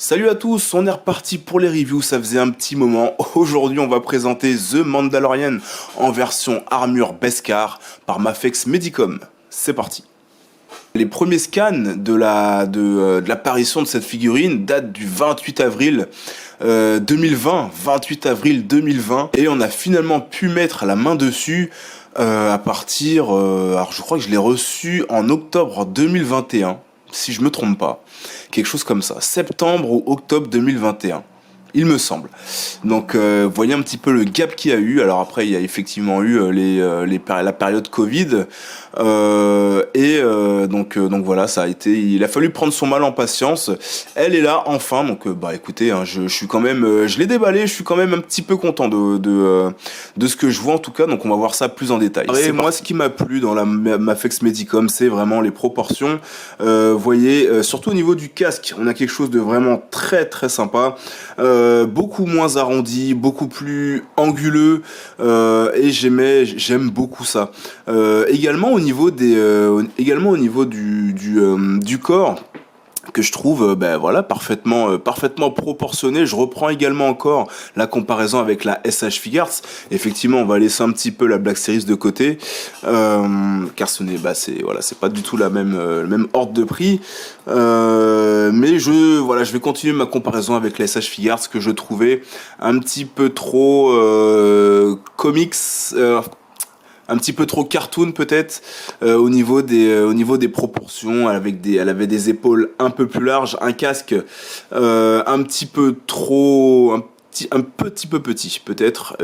Salut à tous, on est reparti pour les reviews, ça faisait un petit moment. Aujourd'hui on va présenter The Mandalorian en version armure Beskar par Mafex Medicom. C'est parti. Les premiers scans de l'apparition de cette figurine datent du 28 avril 2020, 28 avril 2020, et on a finalement pu mettre la main dessus à partir, alors je crois que je l'ai reçu en octobre 2021, si je me trompe pas, quelque chose comme ça, septembre ou octobre 2021. Il me semble. Donc, voyez un petit peu le gap qu'il y a eu. Alors après, il y a effectivement eu la période Covid. Donc voilà, ça a été. Il a fallu prendre son mal en patience. Elle est là enfin. Donc bah écoutez, hein, je suis quand même, je l'ai déballé. Je suis quand même un petit peu content de ce que je vois en tout cas. Donc on va voir ça plus en détail. Et moi, ce qui m'a plu dans la Mafex Medicom, c'est vraiment les proportions. Voyez, surtout au niveau du casque, on a quelque chose de vraiment très très sympa. Beaucoup moins arrondi, beaucoup plus anguleux, et j'aime beaucoup ça. Également au niveau du corps, que je trouve voilà, parfaitement proportionné. Je reprends également encore la comparaison avec la SH Figuarts. Effectivement, on va laisser un petit peu la Black Series de côté, car ce n'est c'est pas du tout le même ordre de prix. Mais je vais continuer ma comparaison avec la SH Figuarts, que je trouvais un petit peu trop comics, un petit peu trop cartoon peut-être, au niveau des proportions. Elle avait des épaules un peu plus larges, un casque un petit peu trop, un petit peu petit peut-être.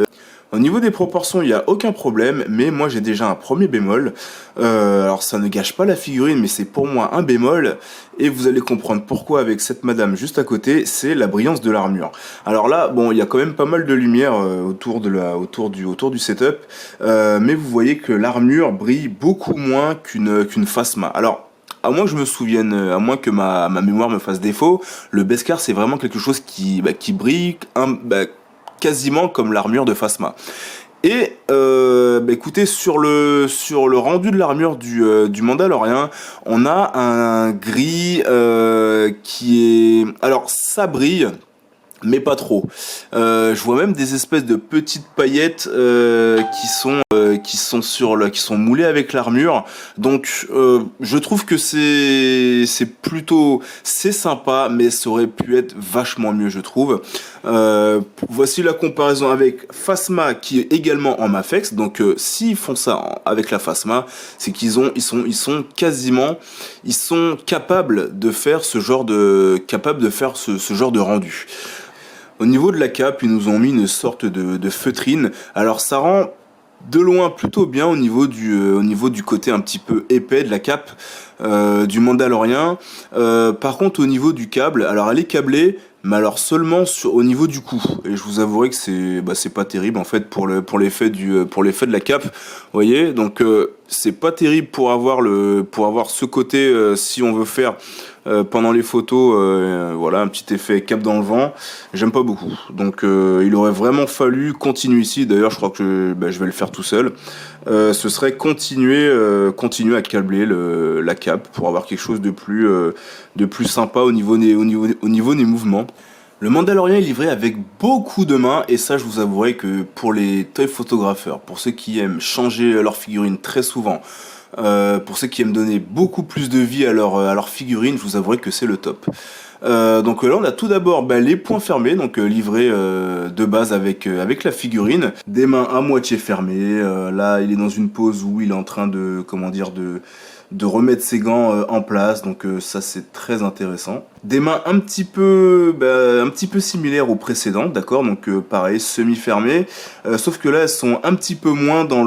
Au niveau des proportions, il n'y a aucun problème, mais moi j'ai déjà un premier bémol. Alors ça ne gâche pas la figurine, mais c'est pour moi un bémol, et vous allez comprendre pourquoi avec cette madame juste à côté, c'est la brillance de l'armure. Alors là, bon, il y a quand même pas mal de lumière autour du setup, mais vous voyez que l'armure brille beaucoup moins qu'une Phasma. Alors, à moins que je me souvienne, à moins que ma mémoire me fasse défaut, le Beskar c'est vraiment quelque chose qui brille quasiment comme l'armure de Phasma. Et écoutez, sur le rendu de l'armure du Mandalorian, on a un gris qui est... Alors ça brille, mais pas trop. Je vois même des espèces de petites paillettes qui sont moulées avec l'armure. Donc je trouve que c'est sympa, mais ça aurait pu être vachement mieux, je trouve. Voici la comparaison avec Phasma, qui est également en Mafex. Donc s'ils font ça avec la Phasma, c'est qu'ils sont capables de faire ce genre de rendu. Au niveau de la cape, ils nous ont mis une sorte de feutrine. Alors ça rend de loin plutôt bien au niveau du côté un petit peu épais de la cape du Mandalorian. Par contre, au niveau du câble, alors elle est câblée, mais alors seulement au niveau du cou. Et je vous avouerai que c'est pas terrible en fait pour l'effet de la cape. Vous voyez, donc c'est pas terrible pour avoir ce côté, si on veut faire pendant les photos, voilà, un petit effet cape dans le vent. J'aime pas beaucoup. Donc il aurait vraiment fallu continuer ici. D'ailleurs, je crois que je vais le faire tout seul. Ce serait continuer à câbler la cape pour avoir quelque chose de plus sympa au niveau des mouvements. Le Mandalorian est livré avec beaucoup de mains, et ça je vous avouerai que pour les toy photographeurs, pour ceux qui aiment changer leur figurine très souvent, pour ceux qui aiment donner beaucoup plus de vie à leur figurine, je vous avouerai que c'est le top. Donc là on a tout d'abord les poings fermés, donc livrés de base avec la figurine, des mains à moitié fermées. Là il est dans une pose où il est en train de remettre ses gants en place, donc ça c'est très intéressant. Des mains un petit peu similaires aux précédentes, d'accord, donc pareil, semi-fermées, sauf que là elles sont un petit peu moins dans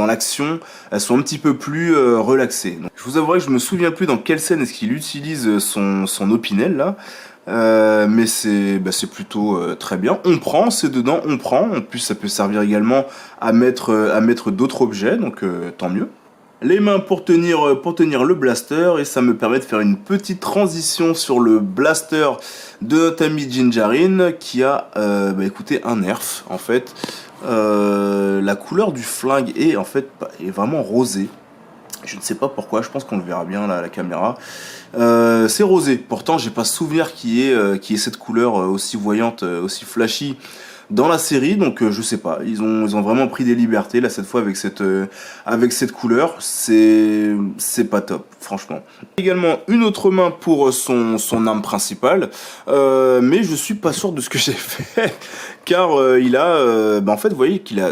l'action, elles sont un petit peu plus relaxées. Donc, je vous avouerai que je me souviens plus dans quelle scène est-ce qu'il utilise son opinel là, mais c'est plutôt très bien. On prend, c'est dedans, on prend, en plus ça peut servir également à mettre d'autres objets, donc tant mieux. Les mains pour tenir le blaster, et ça me permet de faire une petite transition sur le blaster de notre ami Jinjarin, qui a écoutez, un nerf en fait. La couleur du flingue est vraiment rosée. Je ne sais pas pourquoi, je pense qu'on le verra bien là, à la caméra. C'est rosé. Pourtant, j'ai pas souvenir qu'il y ait cette couleur aussi voyante, aussi flashy dans la série. Donc, je sais pas. Ils ont vraiment pris des libertés là cette fois avec cette couleur. C'est pas top, franchement. Également une autre main pour son arme principale, mais je suis pas sûr de ce que j'ai fait. Car en fait, vous voyez qu'il a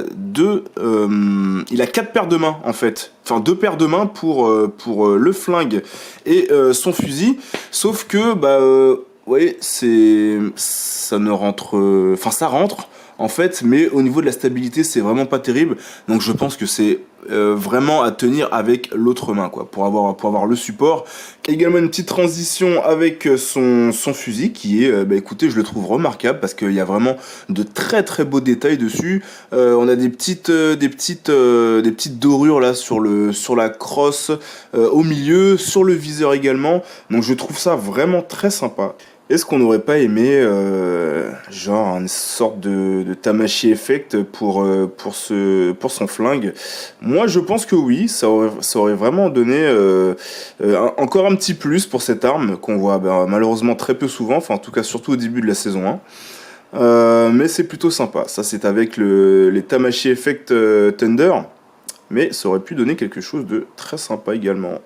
il a 4 paires de mains en fait, enfin 2 paires de mains pour le flingue et son fusil. Sauf que vous voyez, ça ne rentre, enfin ça rentre en fait, mais au niveau de la stabilité, c'est vraiment pas terrible. Donc je pense que c'est vraiment à tenir avec l'autre main, quoi, pour avoir le support. Également une petite transition avec son fusil qui est, écoutez, je le trouve remarquable parce qu'il y a vraiment de très très beaux détails dessus. On a des petites dorures là sur la crosse, au milieu, sur le viseur également. Donc je trouve ça vraiment très sympa. Est-ce qu'on n'aurait pas aimé genre une sorte de Tamashi Effect pour son flingue? Moi je pense que oui, ça aurait vraiment donné encore un petit plus pour cette arme qu'on voit malheureusement très peu souvent, enfin en tout cas surtout au début de la saison 1. Mais c'est plutôt sympa, ça c'est avec les Tamashi Effect Thunder, mais ça aurait pu donner quelque chose de très sympa également.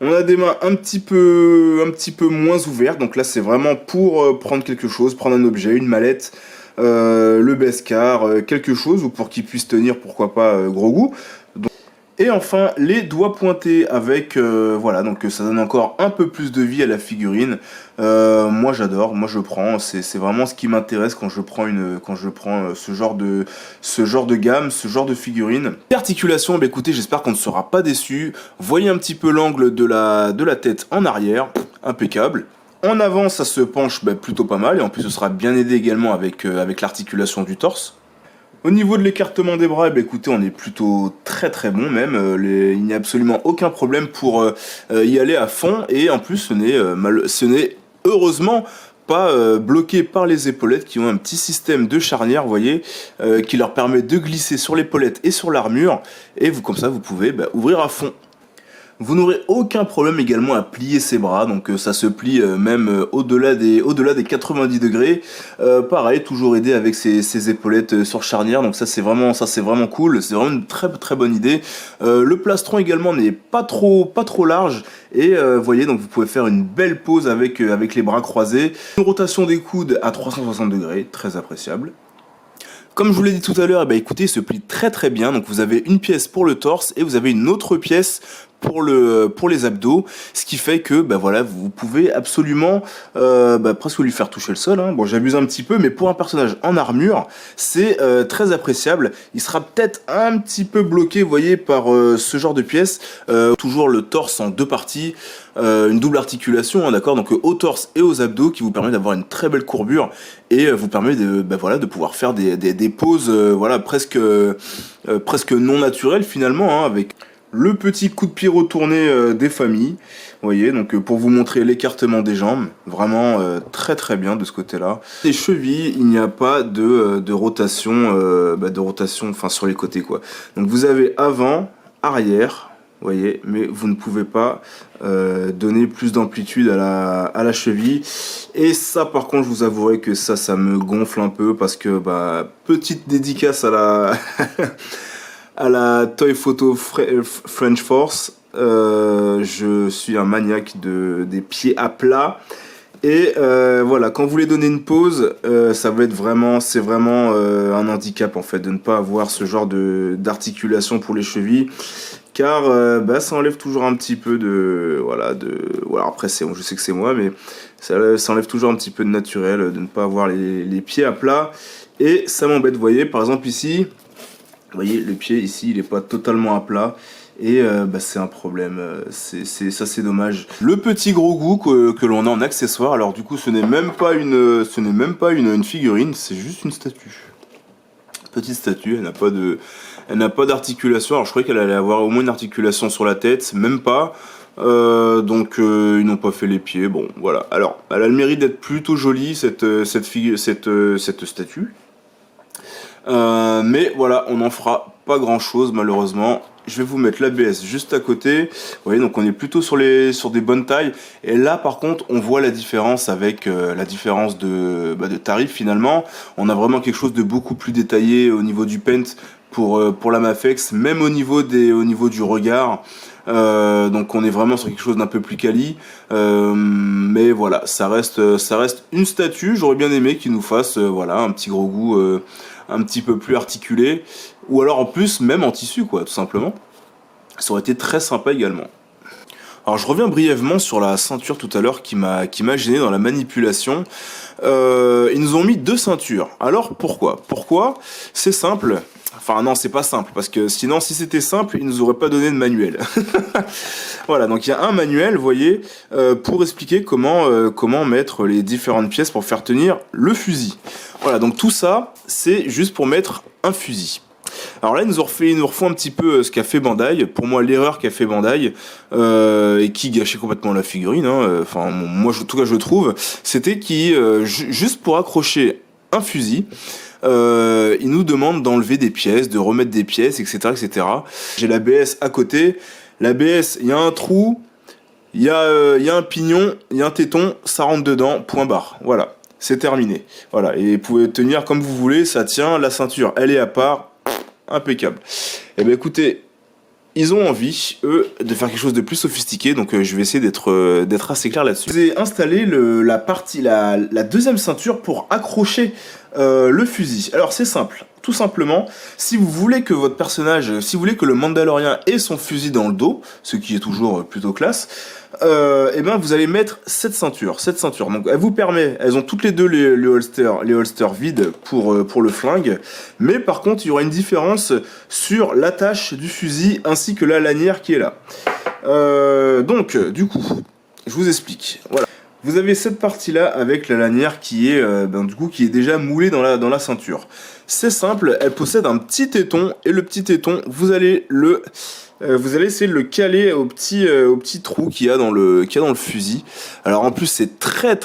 On a des mains un petit peu moins ouvertes, donc là c'est vraiment pour prendre quelque chose, prendre un objet, une mallette, le Beskar, quelque chose, ou pour qu'il puisse tenir, pourquoi pas, gros goût. Et enfin, les doigts pointés avec, voilà, donc ça donne encore un peu plus de vie à la figurine. Moi j'adore, moi je prends, c'est vraiment ce qui m'intéresse quand je prends ce genre de gamme, ce genre de figurine. L'articulation, écoutez, j'espère qu'on ne sera pas déçu. Voyez un petit peu l'angle de la tête en arrière, impeccable. En avant, ça se penche plutôt pas mal, et en plus ce sera bien aidé également avec l'articulation du torse. Au niveau de l'écartement des bras, écoutez, on est plutôt très très bon même, il n'y a absolument aucun problème pour y aller à fond, et en plus ce n'est heureusement pas bloqué par les épaulettes qui ont un petit système de charnière, vous voyez, qui leur permet de glisser sur l'épaulette et sur l'armure, et comme ça vous pouvez ouvrir à fond. Vous n'aurez aucun problème également à plier ses bras, donc ça se plie même au-delà des 90 degrés. Pareil, toujours aidé avec ses épaulettes sur charnière, donc ça c'est vraiment cool, c'est vraiment une très très bonne idée. Le plastron également n'est pas trop large, et vous voyez, donc vous pouvez faire une belle pose avec les bras croisés. Une rotation des coudes à 360 degrés, très appréciable. Comme je vous l'ai dit tout à l'heure, écoutez, il se plie très très bien. Donc vous avez une pièce pour le torse et vous avez une autre pièce pour les abdos, ce qui fait que voilà, vous pouvez absolument presque lui faire toucher le sol, hein. Bon, j'abuse un petit peu, mais pour un personnage en armure, c'est très appréciable. Il sera peut-être un petit peu bloqué, vous voyez, par ce genre de pièces. Toujours le torse en deux parties, une double articulation, hein, d'accord, donc au torse et aux abdos, qui vous permet d'avoir une très belle courbure et vous permet de pouvoir faire des poses presque non naturelles finalement, hein, avec le petit coup de pied retourné des familles. Vous voyez, donc pour vous montrer l'écartement des jambes, vraiment très très bien de ce côté-là. Les chevilles, il n'y a pas de rotation, enfin sur les côtés quoi. Donc vous avez avant, arrière, vous voyez, mais vous ne pouvez pas donner plus d'amplitude à la cheville. Et ça, par contre, je vous avouerai que ça me gonfle un peu parce que petite dédicace à la à la Toy Photo French Force. Je suis un maniaque des pieds à plat. Et voilà, quand vous voulez donner une pause, c'est vraiment un handicap en fait de ne pas avoir ce genre d'articulation pour les chevilles, car ça enlève toujours un petit peu après je sais que c'est moi, mais ça enlève toujours un petit peu de naturel de ne pas avoir les pieds à plat, et ça m'embête. Vous voyez, par exemple ici, vous voyez, le pied ici, il n'est pas totalement à plat. Et c'est un problème, c'est dommage. Le petit gros goût que l'on a en accessoire, alors du coup ce n'est même pas une figurine, c'est juste une statue. Petite statue, elle n'a pas d'articulation. Alors je croyais qu'elle allait avoir au moins une articulation sur la tête, même pas. Donc ils n'ont pas fait les pieds, bon voilà. Alors elle a le mérite d'être plutôt jolie cette statue. Mais voilà, on n'en fera pas grand chose malheureusement. je vais vous mettre l'ABS juste à côté. Vous voyez, donc on est plutôt sur des bonnes tailles. Et là, par contre, on voit la différence avec la différence de tarif finalement. On a vraiment quelque chose de beaucoup plus détaillé au niveau du paint pour la Mafex, même au niveau du regard. Donc on est vraiment sur quelque chose d'un peu plus quali, mais voilà, ça reste une statue. J'aurais bien aimé qu'il nous fasse voilà, un petit gros goût un petit peu plus articulé, ou alors en plus même en tissu quoi, tout simplement. Ça aurait été très sympa également. Alors je reviens brièvement sur la ceinture tout à l'heure qui m'a gêné dans la manipulation. Ils nous ont mis 2 ceintures. Alors pourquoi? C'est simple. Enfin non, c'est pas simple, parce que sinon si c'était simple, ils nous auraient pas donné de manuel. Voilà, donc il y a un manuel, vous voyez, pour expliquer comment mettre les différentes pièces pour faire tenir le fusil. Voilà, donc tout ça, c'est juste pour mettre un fusil. Alors là, ils nous refont un petit peu ce qu'a fait Bandai. Pour moi, l'erreur qu'a fait Bandai, et qui gâchait complètement la figurine, hein, enfin, moi, en tout cas, je trouve, c'était juste pour accrocher un fusil, ils nous demandent d'enlever des pièces, de remettre des pièces, etc., etc. J'ai l'ABS à côté. L'ABS, il y a un trou, il y a un pignon, il y a un téton, ça rentre dedans, point barre. Voilà, c'est terminé. Voilà, et vous pouvez tenir comme vous voulez, ça tient, la ceinture, elle est à part, impeccable. Et ben écoutez, ils ont envie, eux, de faire quelque chose de plus sophistiqué, donc je vais essayer d'être assez clair là-dessus. J'ai installé la deuxième ceinture pour accrocher le fusil. Alors c'est simple, tout simplement, si vous voulez que votre personnage, si vous voulez que le Mandalorien ait son fusil dans le dos, ce qui est toujours plutôt classe, et ben vous allez mettre cette ceinture. Donc elle vous permet, elles ont toutes les deux les holsters vides pour le flingue, mais par contre il y aura une différence sur l'attache du fusil ainsi que la lanière qui est là. Donc du coup, je vous explique. Voilà. Vous avez cette partie-là avec la lanière qui est qui est déjà moulée dans la ceinture. C'est simple, elle possède un petit téton et le petit téton, vous allez essayer de le caler au petit trou qu'il y a dans le fusil. Alors en plus c'est très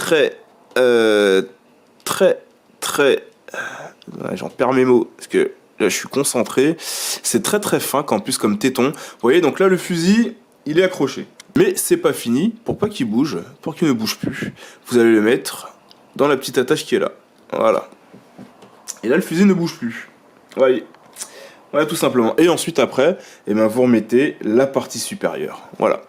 j'en perds mes mots parce que là je suis concentré. C'est très fin qu'en plus comme téton. Vous voyez, donc là le fusil il est accroché. Mais c'est pas fini, pour pas qu'il bouge, pour qu'il ne bouge plus, vous allez le mettre dans la petite attache qui est là. Voilà. Et là le fusil ne bouge plus. Voyez. Voilà, tout simplement. Et ensuite après, vous remettez la partie supérieure. Voilà.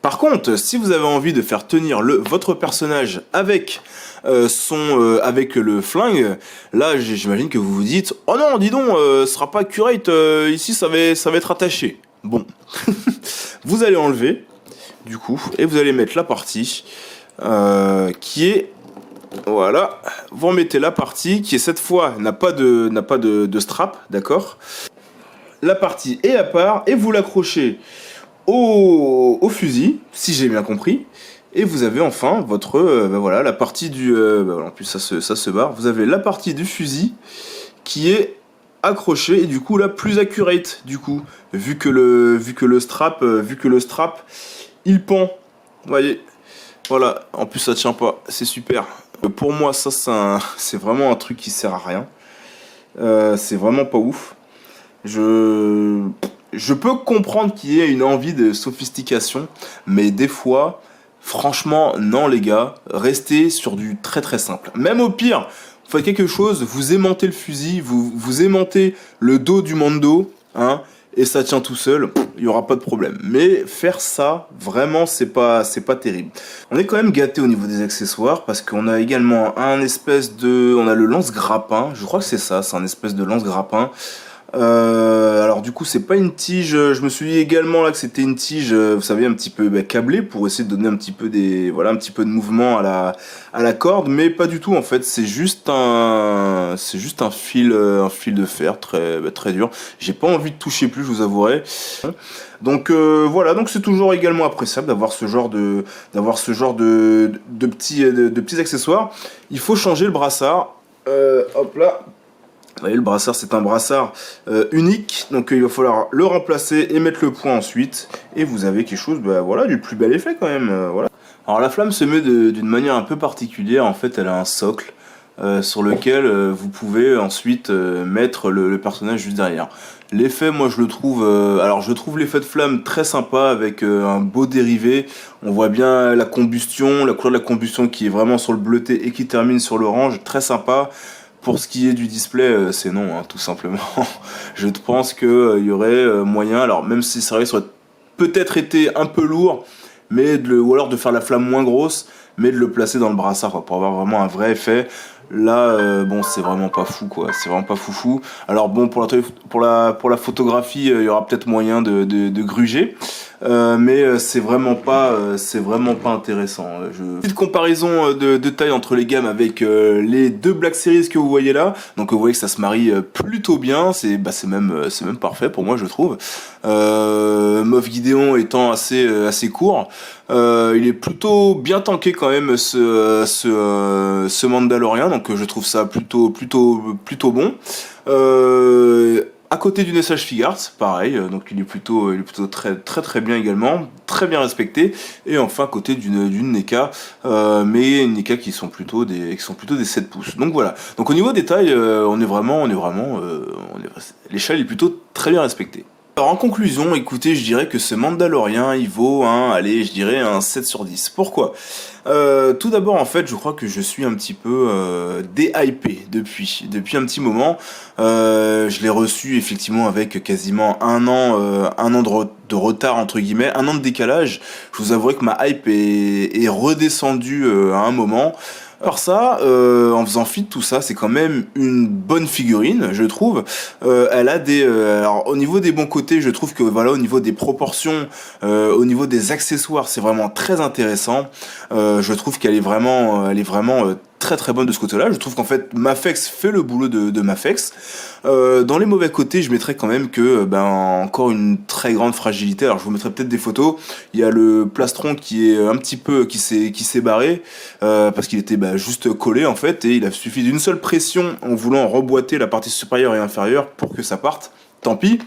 Par contre, si vous avez envie de faire tenir votre personnage avec avec le flingue, là j'imagine que vous vous dites « Oh non, dis donc, ce sera pas accurate, ici ça va être attaché. » Bon, vous allez enlever, du coup, et vous allez mettre la partie qui est... Voilà, vous remettez la partie qui, cette fois, n'a pas de strap, d'accord? La partie est à part, et vous l'accrochez au fusil, si j'ai bien compris. Et vous avez enfin votre... voilà, la partie du... en plus, ça se barre. Vous avez la partie du fusil qui est accroché et du coup là plus accurate du coup vu que le strap il pend, vous voyez, voilà, en plus ça tient pas, c'est super. Pour moi ça c'est vraiment un truc qui sert à rien, c'est vraiment pas ouf. Je peux comprendre qu'il y ait une envie de sophistication, mais des fois franchement non les gars, restez sur du très simple. Même au pire, vous faites quelque chose, vous aimantez le fusil, vous aimantez le dos du Mando, hein, et ça tient tout seul, il n'y aura pas de problème. Mais faire ça, vraiment, c'est pas terrible. On est quand même gâté au niveau des accessoires, parce qu'on a également on a le lance-grappin, je crois que c'est ça, c'est un espèce de lance-grappin. Alors du coup c'est pas une tige, je me suis dit également là que c'était une tige, vous savez, un petit peu câblée pour essayer de donner un petit peu un petit peu de mouvement à la corde, mais pas du tout en fait, c'est juste un fil de fer très dur. J'ai pas envie de toucher plus, je vous avouerai. Donc voilà, donc c'est toujours également appréciable d'avoir ce genre de petits accessoires. Il faut changer le brassard. Hop là. Vous voyez, le brassard c'est un brassard unique, donc il va falloir le remplacer et mettre le point ensuite, et vous avez quelque chose voilà, du plus bel effet quand même. Voilà. Alors la flamme se met d'une manière un peu particulière, en fait elle a un socle sur lequel vous pouvez ensuite mettre le personnage juste derrière. L'effet, moi je le trouve, alors je trouve l'effet de flamme très sympa avec un beau dérivé. On voit bien la combustion, la couleur de la combustion qui est vraiment sur le bleuté et qui termine sur l'orange, très sympa. Pour ce qui est du display, c'est non, hein, tout simplement. Je pense qu'il y aurait moyen, alors même si c'est vrai que ça aurait peut-être été un peu lourd, mais ou alors de faire la flamme moins grosse, mais de le placer dans le brassard quoi, pour avoir vraiment un vrai effet. Là, bon, c'est vraiment pas fou, quoi. C'est vraiment pas foufou. Alors bon, pour la photographie, il y aura peut-être moyen de gruger. Mais c'est vraiment pas intéressant. Petite comparaison de taille entre les gammes avec les deux Black Series que vous voyez là. Donc vous voyez que ça se marie plutôt bien. C'est même parfait pour moi, je trouve. Moff Gideon étant assez court. Il est plutôt bien tanké quand même ce Mandalorian, donc je trouve ça plutôt bon. À côté du Nessage Figart, pareil, donc il est plutôt très bien également, très bien respecté. Et enfin à côté d'une NECA, mais une NECA qui sont plutôt des 7 pouces. Donc voilà. Donc au niveau des tailles, l'échelle est plutôt très bien respectée. Alors en conclusion, écoutez, je dirais que ce Mandalorian, il vaut allez, je dirais un 7 sur 10. Pourquoi ? Tout d'abord, en fait, je crois que je suis un petit peu déhypé depuis un petit moment. Je l'ai reçu effectivement avec quasiment un an de retard entre guillemets, un an de décalage. Je vous avouerai que ma hype est redescendue à un moment. Alors ça, en faisant fi de tout ça, c'est quand même une bonne figurine, je trouve. Elle a alors au niveau des bons côtés, je trouve que voilà, au niveau des proportions, au niveau des accessoires, c'est vraiment très intéressant. Je trouve qu'elle est vraiment, très bonne de ce côté-là. Je trouve qu'en fait Mafex fait le boulot de Mafex. Dans les mauvais côtés, je mettrais quand même que encore une très grande fragilité. Alors je vous mettrai peut-être des photos. Il y a le plastron qui est un petit peu qui s'est barré parce qu'il était juste collé en fait, et il a suffi d'une seule pression en voulant remboîter la partie supérieure et inférieure pour que ça parte. Tant pis.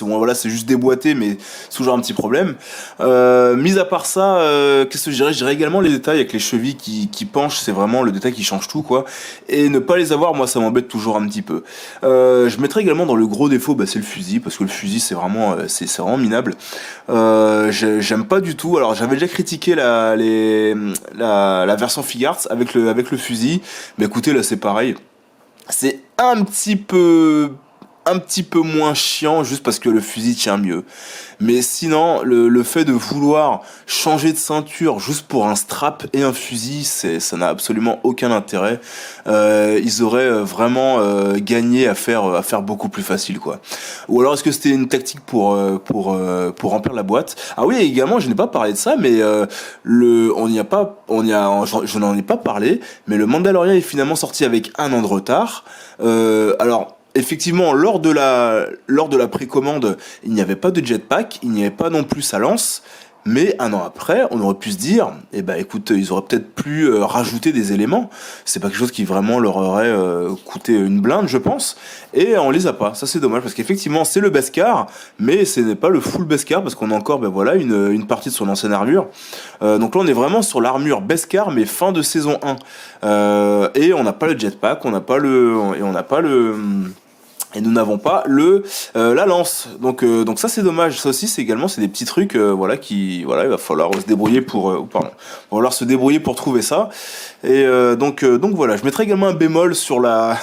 Bon, voilà, c'est juste déboîté, mais c'est toujours un petit problème. Mis à part ça, qu'est-ce que je dirais? Je dirais également les détails avec les chevilles qui penchent, c'est vraiment le détail qui change tout, quoi. Et ne pas les avoir, moi, ça m'embête toujours un petit peu. Je mettrais également dans le gros défaut, c'est le fusil, parce que le fusil, c'est vraiment minable. J'aime pas du tout. Alors, j'avais déjà critiqué la version Figart avec le fusil, mais écoutez, là, c'est pareil. C'est un petit peu moins chiant juste parce que le fusil tient mieux. Mais sinon, le fait de vouloir changer de ceinture juste pour un strap et un fusil, ça n'a absolument aucun intérêt. Ils auraient vraiment gagné à faire beaucoup plus facile, quoi. Ou alors est-ce que c'était une tactique pour remplir la boîte? Ah oui, également, je n'ai pas parlé de ça, mais je n'en ai pas parlé, mais le Mandalorian est finalement sorti avec un an de retard. Alors effectivement, lors de la précommande, il n'y avait pas de jetpack, il n'y avait pas non plus sa lance, mais un an après, on aurait pu se dire, écoute, ils auraient peut-être pu rajouter des éléments. C'est pas quelque chose qui vraiment leur aurait coûté une blinde, je pense, et on les a pas. Ça c'est dommage parce qu'effectivement, c'est le Beskar, mais ce n'est pas le full Beskar parce qu'on a encore, une partie de son ancienne armure. Donc là, on est vraiment sur l'armure Beskar, mais fin de saison 1. Et on n'a pas le jetpack, et nous n'avons pas la lance. Donc ça c'est dommage. Ça aussi c'est des petits trucs il va falloir se débrouiller pour trouver ça. Et donc voilà, je mettrai également un bémol sur la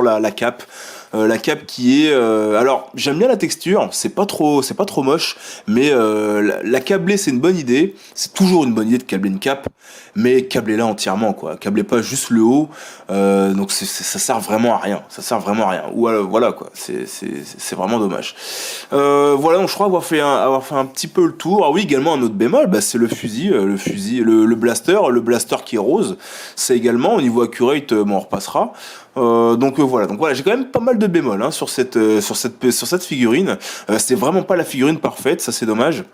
la cape. La cape qui est alors j'aime bien la texture, c'est pas trop moche, mais la câbler c'est une bonne idée, c'est toujours une bonne idée de câbler une cape, mais câblez-la entièrement, quoi, câblez pas juste le haut. Donc ça sert vraiment à rien, ou voilà, quoi, c'est vraiment dommage. Voilà, donc je crois avoir fait un petit peu le tour. Ah oui, également un autre bémol, c'est le fusil, le blaster qui est rose, c'est également au niveau accurate, on repassera. Donc voilà, j'ai quand même pas mal de bémols sur cette figurine. C'est vraiment pas la figurine parfaite, ça c'est dommage.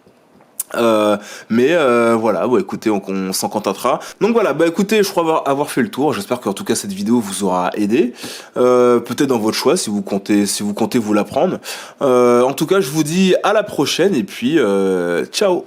Mais voilà, écoutez, on s'en contentera. Donc voilà, écoutez, je crois avoir fait le tour. J'espère qu'en tout cas cette vidéo vous aura aidé. Peut-être dans votre choix si vous comptez vous la prendre. En tout cas, je vous dis à la prochaine et puis ciao.